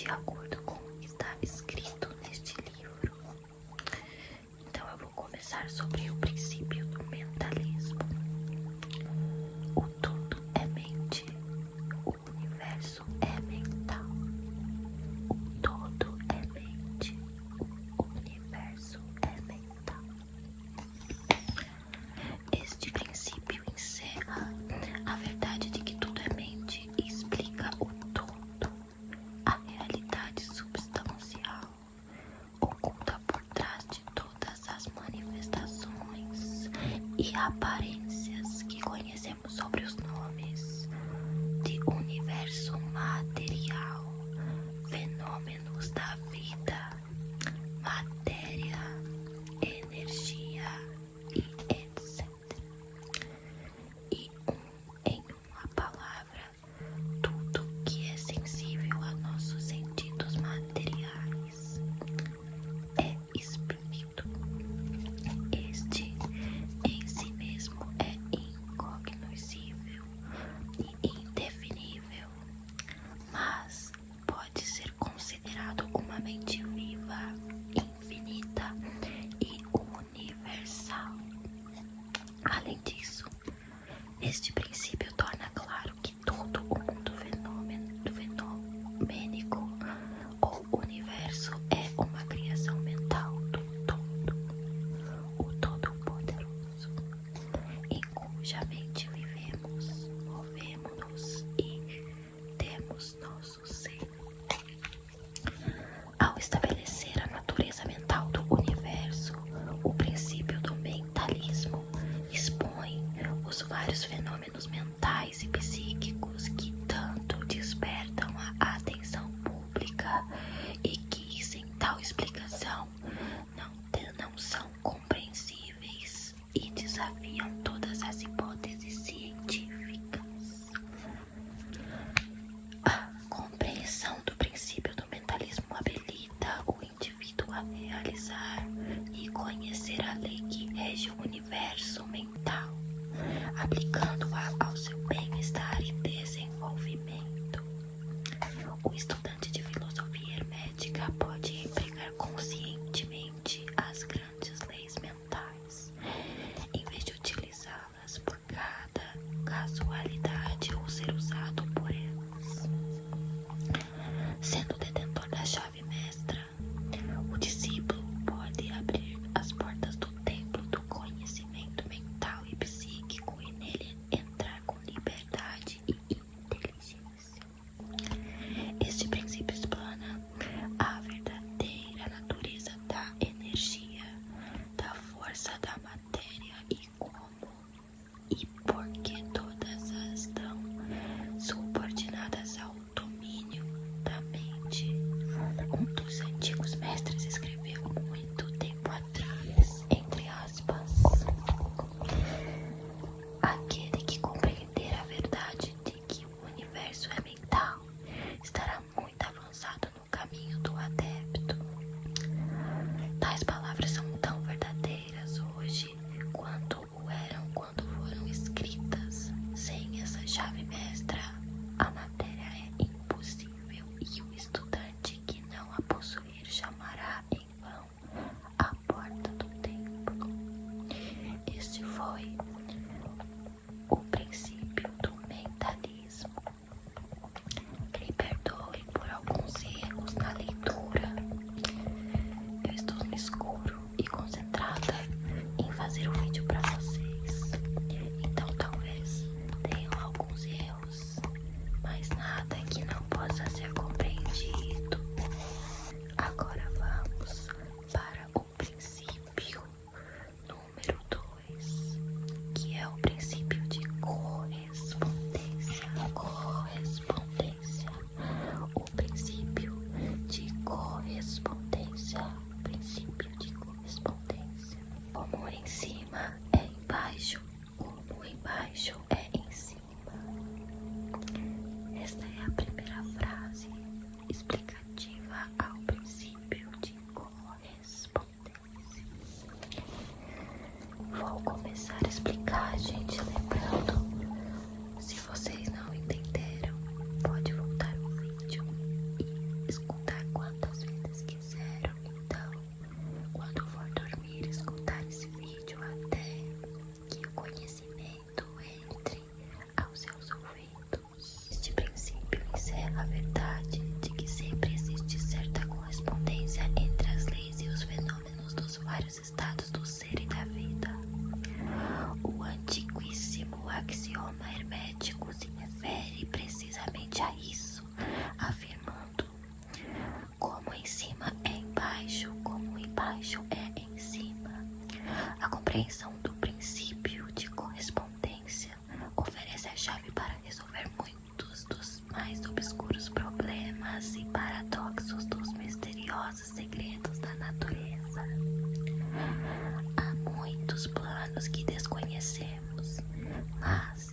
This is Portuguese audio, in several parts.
de acordo com o que está escrito neste livro. Então eu vou começar sobre o princípio do mentalismo. O todo é mente, o universo é mental. O todo é mente, o universo é mental. Este princípio encerra a verdade de que tudo é mente e explica o todo, a realidade substancial oculta por trás de todas as manifestações e aparências que conhecemos sobre os nomes de universo material, fenômenos da vida, matéria, energia e etc. E em uma palavra, tudo que é sensível a nossos sentidos materiais é espírito. Este em si mesmo é incognoscível e indefinível, mas pode ser considerado uma mente viva, infinita e universal. Além disso, este princípio torna claro que todo o mundo fenomênico ou universo é uma criação mental do todo, o Todo-Poderoso, em cuja mente vivemos, movemos-nos e temos nosso ser. Ao estabelecer a natureza mental do universo, o princípio do mentalismo expõe os vários fenômenos mentais e psíquicos que tanto despertam a atenção pública e que, sem tal explicação, não são compreensíveis e desafiam todas as hipóteses científicas. A compreensão do princípio do mentalismo habilita o indivíduo a realizar e conhecer a lei que rege o universo mental, aplicando-a ao seu bem-estar e desenvolvimento. O estudante de filosofia hermética pode empregar conscientemente as grandes leis mentais, em vez de utilizá-las por cada casualidade ou ser usado por elas. Sendo detentor da chave mestra, o discípulo pode abrir as portas do templo do conhecimento mental e psíquico e nele entrar com liberdade e inteligência. Este princípio explana a verdadeira natureza da energia, da força da matéria e como e por que todas estão subordinadas ao domínio da mente. Um dos antigos mestres escreveu muito tempo atrás, entre aspas: aquele que compreender a verdade de que o universo é mental estará muito avançado no caminho do adepto. Tais palavras são tão verdadeiras hoje quanto o eram quando foram escritas. Sem essa chave mestra, a matéria é impossível e o estudante que não a possuir chamará em vão a porta do templo. Este foi o princípio do mentalismo. Me perdoe por alguns erros na leitura, verdade de que sempre existe certa correspondência entre as leis e os fenômenos dos vários estados do ser e da vida. O antiquíssimo axioma hermético se refere precisamente a isso, afirmando: como em cima é embaixo, como embaixo é em cima. A compreensão do princípio de correspondência oferece a chave para resolver muitos dos mais obscuros problemas e paradoxos dos misteriosos segredos da natureza. Há muitos planos que desconhecemos, mas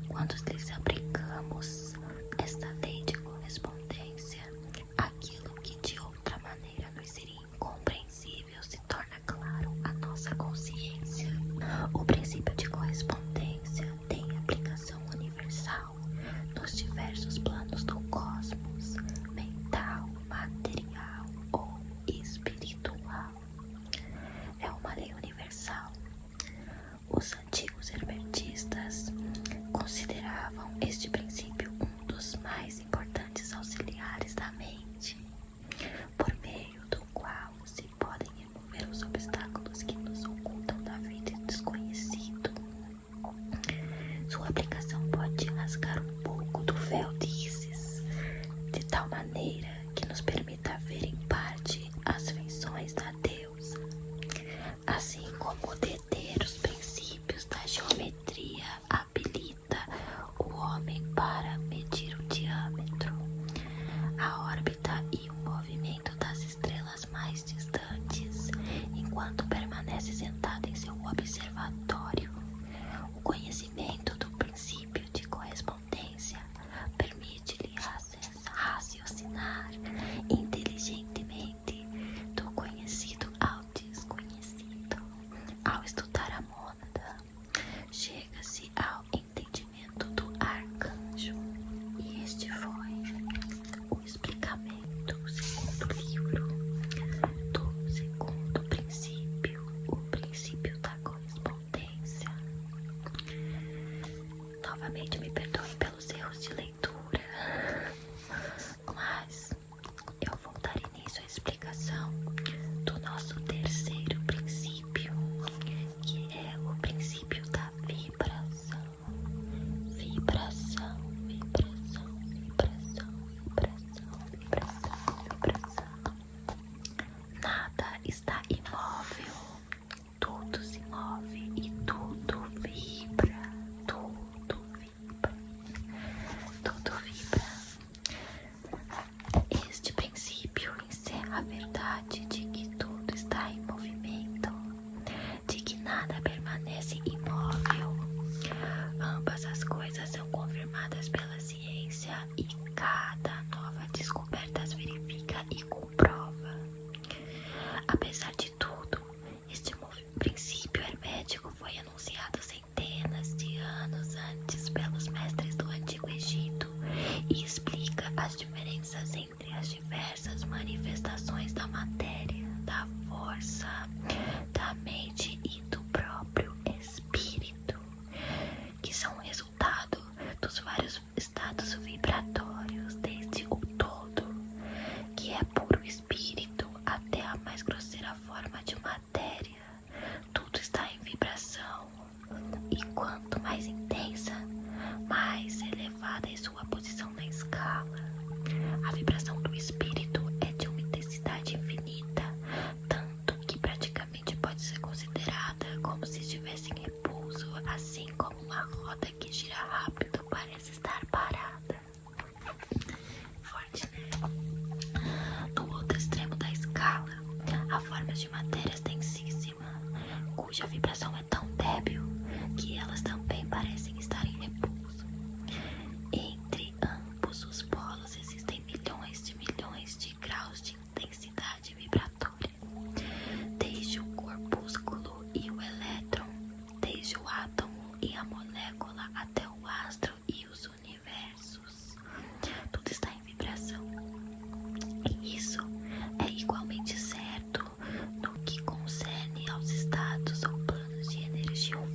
quando lhes aplicamos esta lei de correspondência, aquilo que de outra maneira nos seria incompreensível se torna claro à nossa consciência. O princípio de correspondência tem aplicação universal nos diversos planos do cosmos, mental, material ou espiritual. É uma lei universal. Os antigos hermetistas consideravam este princípio um dos mais importantes auxiliares da mente, por meio do qual se podem remover os obstáculos que nos ocultam da vida desconhecido. Sua aplicação pode rasgar um pouco do véu de Ísis, de tal maneira que nos permita ver em parte as feições da deusa, assim como deter os princípios da geometria habilita o homem para medir o diâmetro, a órbita e o movimento das estrelas mais distantes, enquanto permanece sentado em seu observatório. O conhecimento do princípio de correspondência permite-lhe raciocinar inteligentemente do conhecido ao desconhecido. Ao estudar a mônada, chega-se ao entendimento do arcanjo, e este foi o explicamento segundo livro do segundo princípio, o princípio da correspondência. Novamente me perdoem pelos erros de leitura, mas eu vou dar início à explicação do nosso terceiro princípio, que é o princípio da vibração. Vibração, vibração, vibração, vibração, vibração, vibração. Nada está imóvel, tudo se move e tudo vibra, tudo vibra, tudo vibra. Este princípio encerra a verdade de que tudo está em movimento, de que nada permanece imóvel. Ambas as coisas são confirmadas pela ciência e cada nova descoberta as verifica e comprova. Apesar de tudo, este princípio hermético foi anunciado centenas de anos antes pelos mestres do Antigo Egito e explica as diferenças entre as diversas manifestações da matéria, da força, da mente e do próprio espírito, que são o resultado dos vários estados vibratórios, desde o todo, que é puro espírito, até a mais grosseira forma de matéria. Tudo está em vibração, e quanto mais intensa, mais elevada é sua posição na escala. A vibração do espírito é de uma intensidade infinita, tanto que praticamente pode ser considerada como se estivesse em repouso, assim como uma roda que gira rápido parece estar parada. Forte, né? No outro extremo da escala, há formas de matéria densíssima, cuja vibração é tão débil que elas também parecem estar em repouso. Entre ambos os polos existem milhões de graus de intensidade vibratória, desde o corpúsculo e o elétron, desde o átomo e a molécula até o astro e os universos. Tudo está em vibração. E isso é igualmente certo no que concerne aos estados ou planos de energia ou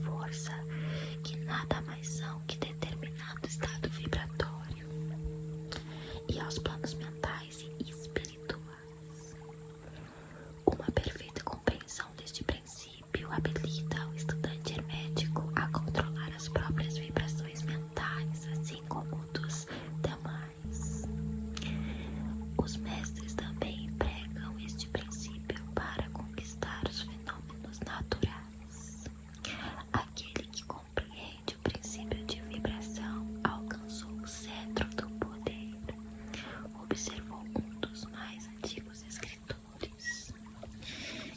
Os mestres também empregam este princípio para conquistar os fenômenos naturais. Aquele que compreende o princípio de vibração alcançou o cetro do poder, observou um dos mais antigos escritores.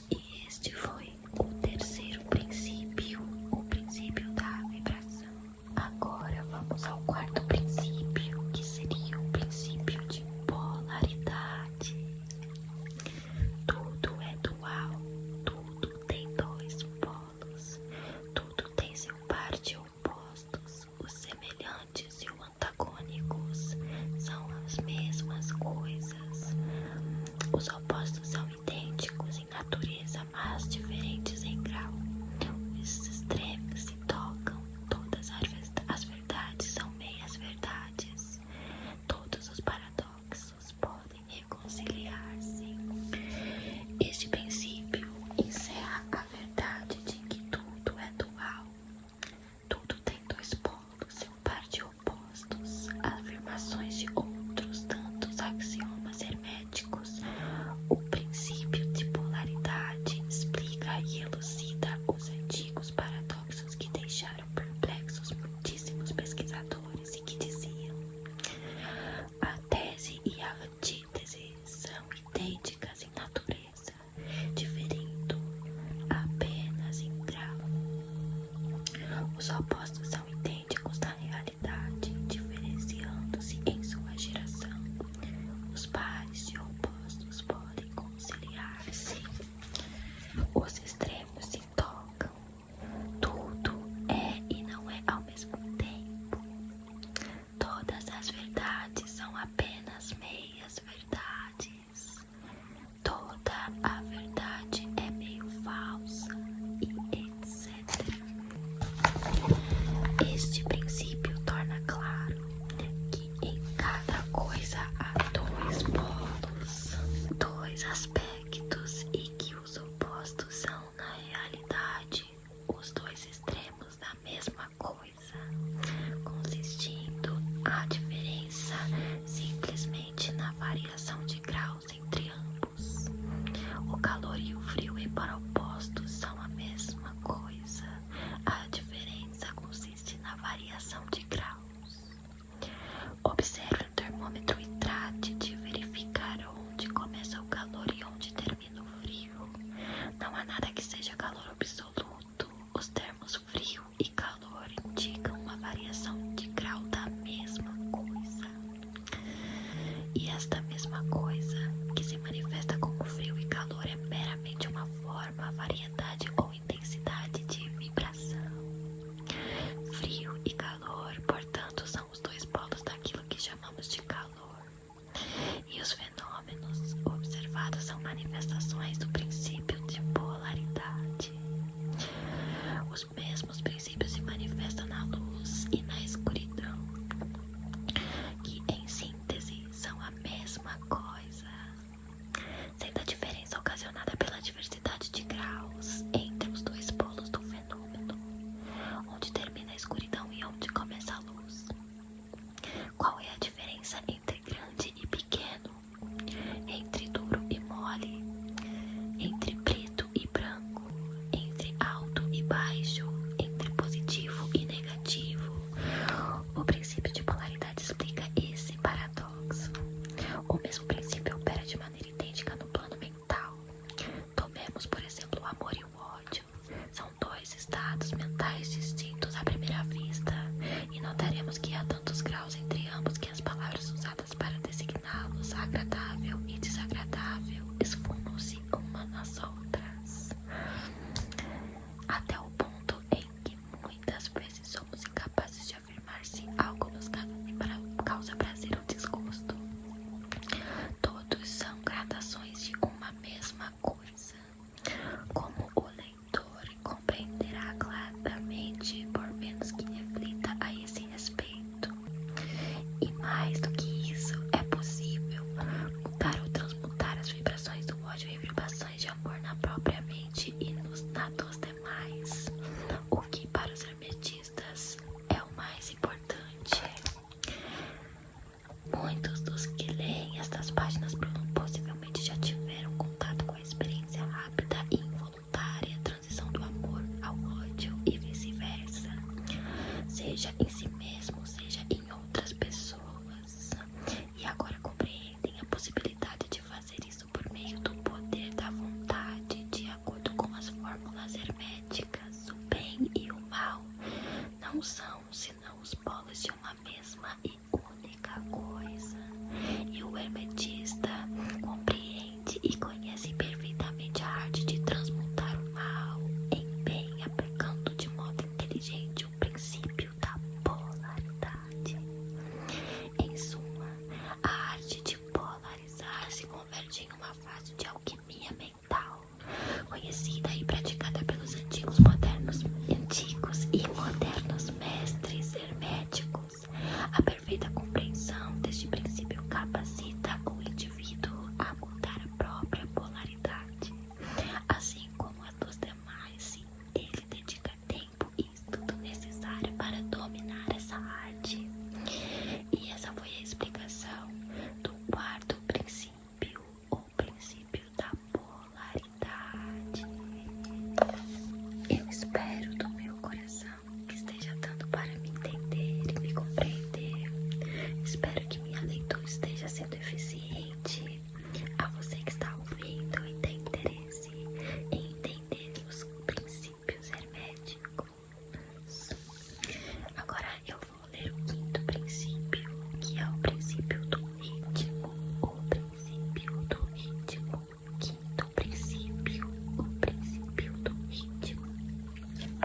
E este foi o terceiro princípio, o princípio da vibração. Agora vamos ao quarto princípio, que seria o princípio de polaridade. Tudo é dual, tudo tem dois polos, tudo tem seu par de opostos. Os semelhantes e os antagônicos são as mesmas coisas. Os opostos são idênticos em natureza, mas diferentes em grau. Os extremos se tocam, todas as verdades são meias verdades. Todos os paradoxos podem reconciliar-se. Este princípio encerra a verdade de que tudo é dual. Tudo tem dois polos e um par de opostos. Afirmações de outros tantos axiomas herméticos. O princípio de polaridade explica e elucida os antigos paradoxos que deixaram perplexos muitíssimos pesquisadores e que diziam: a tese e a antítese são idênticas em natureza, diferindo apenas em grau. Os opostos são idênticos na realidade, diferenciando-se em sua geração. Os pares de opostos podem conciliar-se. Os extremos se tocam. Tudo é e não é ao mesmo tempo. Todas as verdades são apenas meias verdades. Toda a verdade é meio falsa, e etc. Este princípio torna claro que em cada coisa há dois polos, dois aspectos, e que os opostos são, na realidade, os dois extremos da mesma coisa, consistindo a diferença simplesmente na variação de graus entre ambos. O calor e o frio, embora opostos, são a mesma coisa. A diferença consiste na variação de graus. Observe o termômetro e trate de verificar onde começa o calor e onde termina o frio. Não há nada que seja calor absoluto. Os termos frio e calor indicam uma variação de grau da mesma coisa. E esta mesma coisa, que se manifesta como frio e calor, é meramente uma forma, variedade ou intensidade de vibração. Frio e calor, portanto, são os dois polos daquilo que chamamos de calor. E os fenômenos observados são manifestações do princípio de polaridade. Os mesmos princípios se manifestam na luz e na escuridão, que em síntese são a mesma coisa, sendo a diferença ocasionada pela diversidade de graus entre os dois polos do fenômeno, onde termina a escuridão e onde começa a luz. Qual é a diferença entre grande e pequeno, entre duro e mole, entre preto e branco, entre alto e baixo, entre positivo e negativo? O princípio de polaridade explica esse paradoxo. O mesmo princípio opera de maneira idêntica no plano mental. Tomemos, por exemplo, o amor e o ódio. São dois estados mentais distintos à primeira vista, e notaremos que há tantos graus entre ambos que as palavras usadas para designá-los, agradável e desagradável, esfumam-se uma nas outras, até o ponto em que muitas vezes somos incapazes de afirmar se algo nos causa prazer ou desgosto. Todos são gradações de uma mesma coisa. Como o leitor compreenderá claramente, por menos que reflita a esse respeito. E mais do que isso, é possível mudar ou transmutar as vibrações do ódio em vibrações de amor na própria mente e na dos demais, o que para os hermetistas é o mais importante. Muitos dos que leem estas páginas páginas possivelmente já tiveram contato com a experiência rápida e involuntária, transição do amor ao ódio e vice-versa, seja em si mesmo, seja em outras pessoas, e agora compreendem a possibilidade de fazer isso por meio do poder da vontade, de acordo com as fórmulas herméticas. O bem e o mal não são senão os polos de uma mesma e única coisa, e o hermetista compreende e conhece perfeitamente a arte de transmutar o mal em bem, aplicando de modo inteligente o princípio da polaridade. Em suma, a arte de polarizar se converte em uma fase de alquimia mental, conhecida e praticada pelos antigos e modernos mestres herméticos. A perfeita compreensão deste princípio capacita o indivíduo a mudar a própria polaridade, assim como a dos demais, se ele dedica tempo e estudo necessário para dominar essa arte. E essa foi a explicação do quarto princípio, o princípio da polaridade. Eu espero do meu coração que esteja dando para me entender e me compreender. Espero que minha leitura esteja sendo eficiente. A você que está ouvindo e tem interesse em entender os princípios herméticos. Agora eu vou ler o quinto princípio, que é o princípio do ritmo. O princípio do ritmo. Quinto princípio, o princípio do ritmo.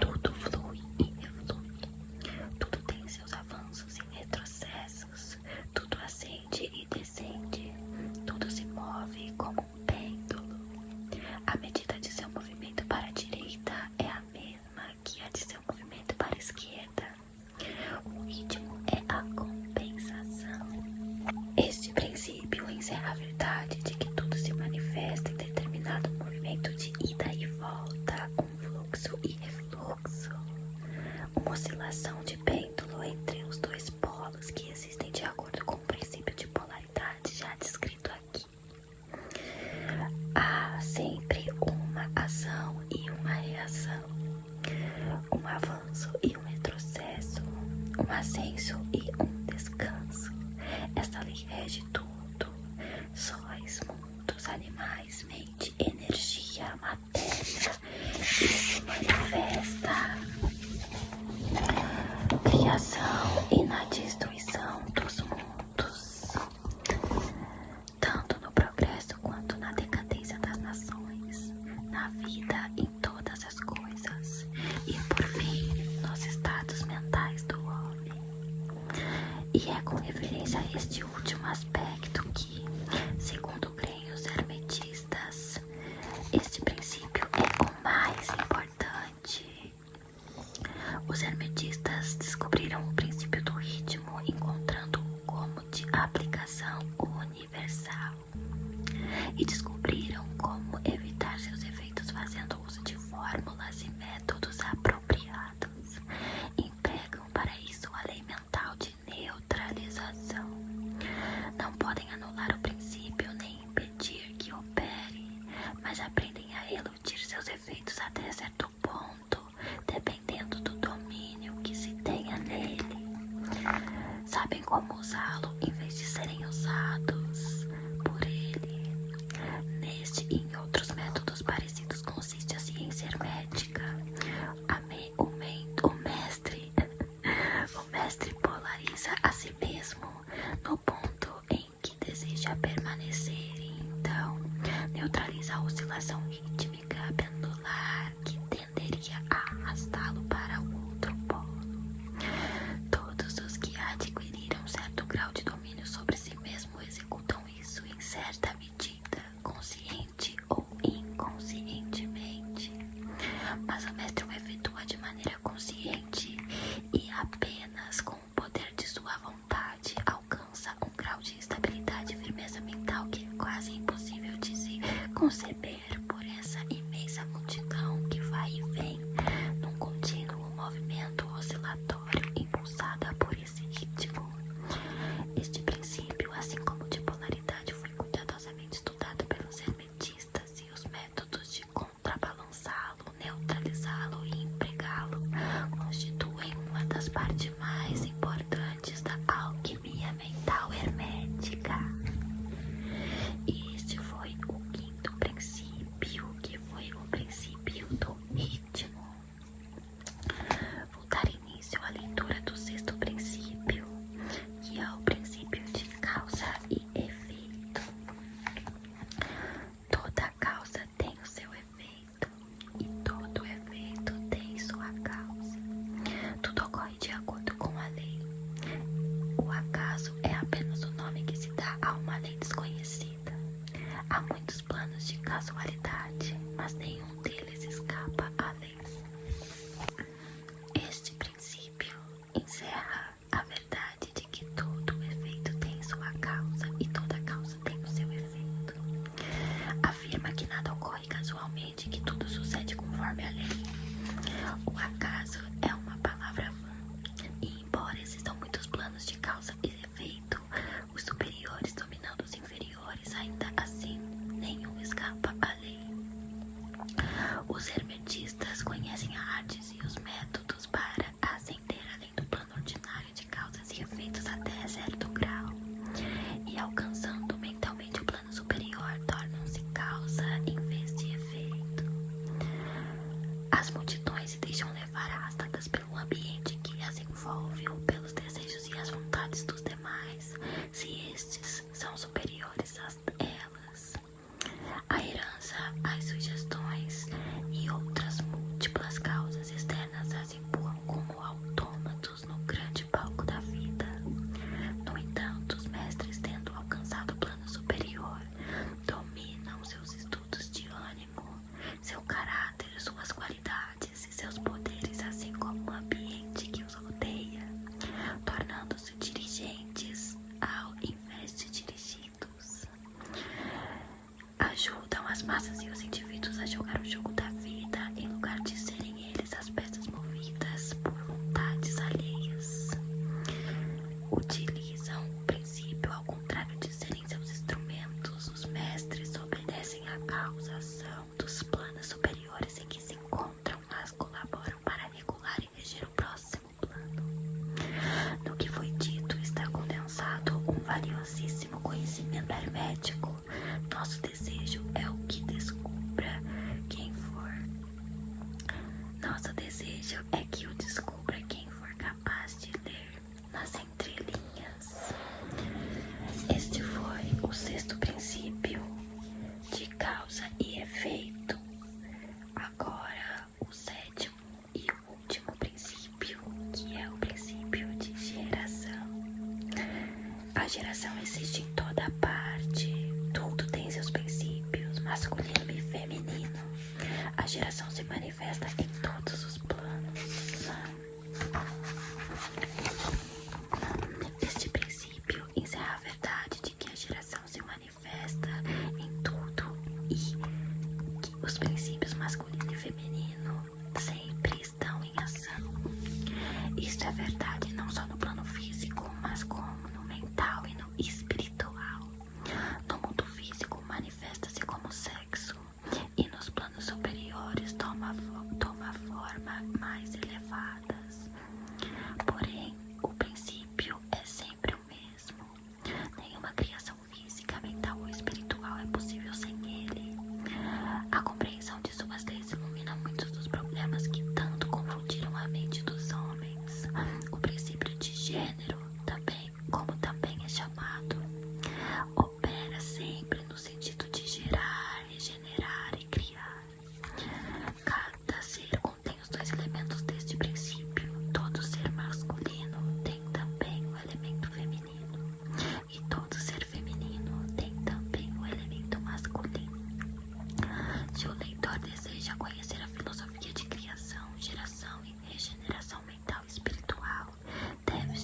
Tudo flui e reflui. Tudo tem seus avanços e retrocessos. Tudo ascende e descende. Tudo se move como um pêndulo. A medida de seu movimento para a direita é a mesma que a de seu movimento para a esquerda. O ritmo é a compensação. Este princípio encerra a verdade de que tudo se manifesta em determinado movimento de ida e volta, um fluxo e refluxo, uma oscilação de pêndulo entre os dois polos que existem de acordo com o princípio de polaridade já descrito aqui. Há sempre uma ação e uma reação, um avanço e um retrocesso, um ascenso e um descanso. Esta lei rege tudo: sóis, mundos, animais, mente, energia, matéria, e se manifesta criação e na destruição dos mundos, tanto no progresso quanto na decadência das nações, na vida, em todas as coisas, e por fim nos estados mentais do homem. E é com referência a este último aspecto que, segundo creem os hermetistas, este princípio é o mais importante. Os hermetistas descobriram o princípio do ritmo, encontrando-o como de aplicação universal, e descobriram como evitar seus efeitos fazendo uso de fórmulas e métodos apropriados. Empregam para isso a lei mental de neutralização. Não podem anular o princípio nem impedir que opere, mas aprendem a eludir seus efeitos até certo ponto, dependendo do domínio que se tenha nele. Sabem como usá-lo em vez de serem usados por ele. Neste e em outros métodos parecidos consiste a ciência hermética. O mestre polariza a si mesmo no ponto em que deseja permanecer e então neutraliza a oscilação rítmica pendular que tenderia a arrastá-lo para o outro polo. Todos os que adquiriram certo grau de domínio sobre si mesmo executam isso em certa medida, consciente ou inconscientemente. Mas o mestre o efetua de maneira consciente e apenas com o poder de sua vontade alcança um grau de estabilidade e firmeza mental que é quase impossível de se conceber por essa imensa multidão que vai e vem num contínuo movimento oscilatório impulsada por esse ritmo. Este princípio, assim como o de polaridade, foi cuidadosamente estabelecida. Há muitos planos de casualidade, mas nenhum deles escapa à lei. Este princípio encerra a verdade de que todo efeito tem sua causa e toda causa tem o seu efeito. Afirma que nada ocorre casualmente, que tudo sucede conforme a lei. O acaso é uma palavra vã, e embora existam muitos planos de causa e efeito, os superiores dominando os inferiores, ainda assim, nenhum escapa à lei. Os hermetistas conhecem a artes e os métodos para ascender além do plano ordinário de causas e efeitos até certo grau, e alcançando mentalmente o plano superior, tornam-se causa em vez de efeito. As multidões se deixam levar arrastadas pelo ambiente que as envolve ou pelos desejos e as vontades dos demais, se estes são superiores a elas. A herança, as sugestões e outras múltiplas causas externas as empurram como autômatos no grande palco da vida. No entanto, os mestres, tendo alcançado o plano superior, dominam seus estudos de ânimo, seu caráter, suas qualidades e seus poderes, assim como o ambiente que os rodeia, tornando-se dirigentes ao invés de dirigidos. Ajudam as massas e os indivíduos a jogar o jogo da vida, em lugar de serem eles as peças movidas por vontades alheias. Utilizam o princípio ao contrário de serem seus instrumentos. Os mestres obedecem à causação dos planos superiores em que se encontram, mas colaboram para regular e reger o próximo plano. No que foi dito está condensado um valiosíssimo conhecimento hermético. Nosso desejo é o que descubra quem for. Nosso desejo é que o descubra quem for capaz de ler nas entrelinhas. Este foi o sexto princípio de causa e efeito. Agora o sétimo e o último princípio, que é o princípio de geração. A geração existe em toda parte. Tudo tem seus princípios, masculino e feminino. A geração se manifesta em todos os planos. Este princípio encerra a verdade de que a geração se manifesta em tudo e que os princípios masculino e feminino sempre estão em ação. Isto é verdade não só no plano físico, mas como no mental e no espiritual. No mundo físico manifesta-se como sexo e nos planos superiores toma forma mais elevadas. Porém, o princípio é sempre o mesmo. Nenhuma criação física, mental ou espiritual é possível sem ele. A compreensão de suas leis ilumina muitos dos problemas que tanto confundiram a mente dos homens. O princípio de gênero, como também é chamado, opera sempre no sentido de gerar, regenerar e criar. Cada ser contém os dois elementos deste princípio. Todo ser masculino tem também o elemento feminino, e todo ser feminino tem também o elemento masculino. Se o leitor deseja conhecer a filosofia de criação, geração e regeneração mental e espiritual, deve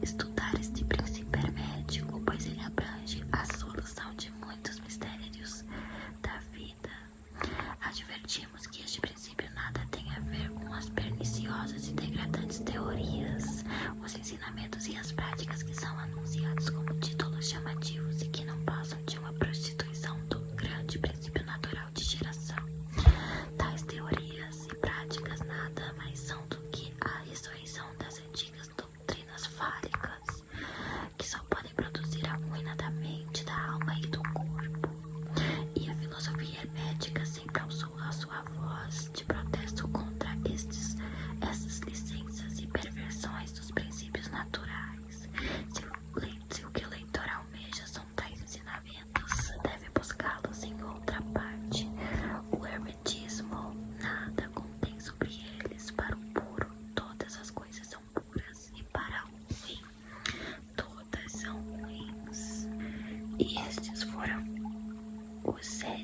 estudar este princípio hermético, pois ele abrange a solução de muitos mistérios da vida. Advertimos que este princípio nada tem a ver com as perniciosas e degradantes teorias, os ensinamentos e as práticas que são anunciados como títulos chamativos e que não passam de uma prostituição do grande princípio natural de geração. Tais teorias O cérebro